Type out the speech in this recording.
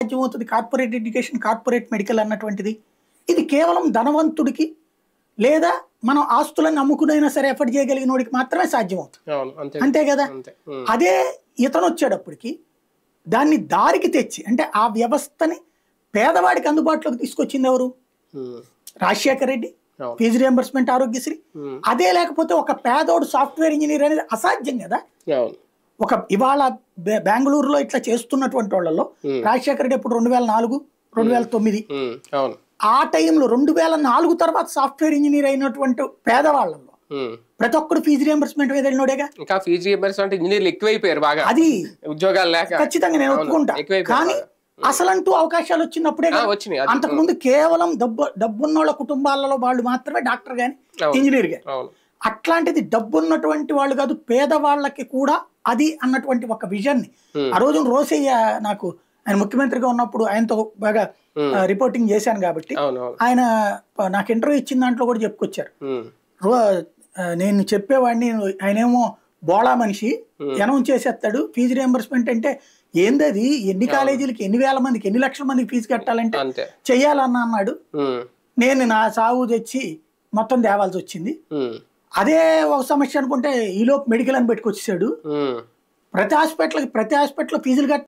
సాధ్యమవుతుంది corporate education, corporate medical అన్నటువంటిది? ఇది కేవలం ధనవంతుడికి లేదా మనం ఆస్తులను అమ్ముకునైనా సరే ఎఫర్ట్ చేయగలిగిన వాడికి మాత్రమే సాధ్యమవుతుంది. అంతే కదా? అదే ఇతను వచ్చేటప్పటికి దాన్ని దారికి తెచ్చి అంటే ఆ వ్యవస్థని పేదవాడికి అందుబాటులోకి తీసుకొచ్చింది ఎవరు? Rajasekhar Reddy, fee reimbursement, Aarogyasri. అదే లేకపోతే ఒక పేదోడు సాఫ్ట్వేర్ ఇంజనీర్ అనేది అసాధ్యం కదా. ఒక ఇవాళ బెంగళూరులో ఇట్లా చేస్తున్నటువంటి వాళ్ళలో రాజశేఖర రెడ్డి ఎప్పుడు 2004, 2009 ఆ టైంలో 2004 తర్వాత సాఫ్ట్వేర్ ఇంజనీర్ అయినటువంటి పేదవాళ్ళలో ప్రతి ఒక్కరు ఫీజు రియంబర్స్మెంట్ మీద వెళ్ళినోడేగా. ఇంకా ఫీజు రియంబర్స్మెంట్ ఇంజనీర్లు ఎక్కువైపోయారు బాగా, అది ఉద్యోగాలు లేక. ఖచ్చితంగా నేను ఒప్పుకుంటా. కానీ అసలంటూ అవకాశాలు వచ్చినప్పుడే అంతకు ముందు కేవలం డబ్బున్నోళ్ళ కుటుంబాలలో వాళ్ళు మాత్రమే డాక్టర్ గాని ఇంజనీర్ గాని. అట్లాంటిది డబ్బున్నటువంటి వాళ్ళు కాదు, పేదవాళ్ళకి కూడా అది అన్నటువంటి ఒక విజన్ ని ఆ రోజు రోసయ్య, నాకు ఆయన ముఖ్యమంత్రిగా ఉన్నప్పుడు ఆయనతో బాగా రిపోర్టింగ్ చేశాను కాబట్టి ఆయన నాకు ఇంటర్వ్యూ ఇచ్చిన దాంట్లో కూడా చెప్పుకొచ్చారు. నేను చెప్పేవాడిని, ఆయనేమో బోళా మనిషి అనౌన్స్ చేసేస్తాడు ఫీజు రియంబర్స్మెంట్ అంటే ఏందది, ఎన్ని కాలేజీలకి ఎన్ని వేల మందికి ఎన్ని లక్షల మందికి ఫీజు కట్టాలంటే చెయ్యాలన్నా అన్నాడు. నేను నా సాగు తెచ్చి మొత్తం తేవాల్సి వచ్చింది. అదే ఒక సమస్య అనుకుంటే ఈలోపు మెడికల్ అని పెట్టుకొచ్చేసాడు. ప్రతి హాస్పిటల్ ఫీజులు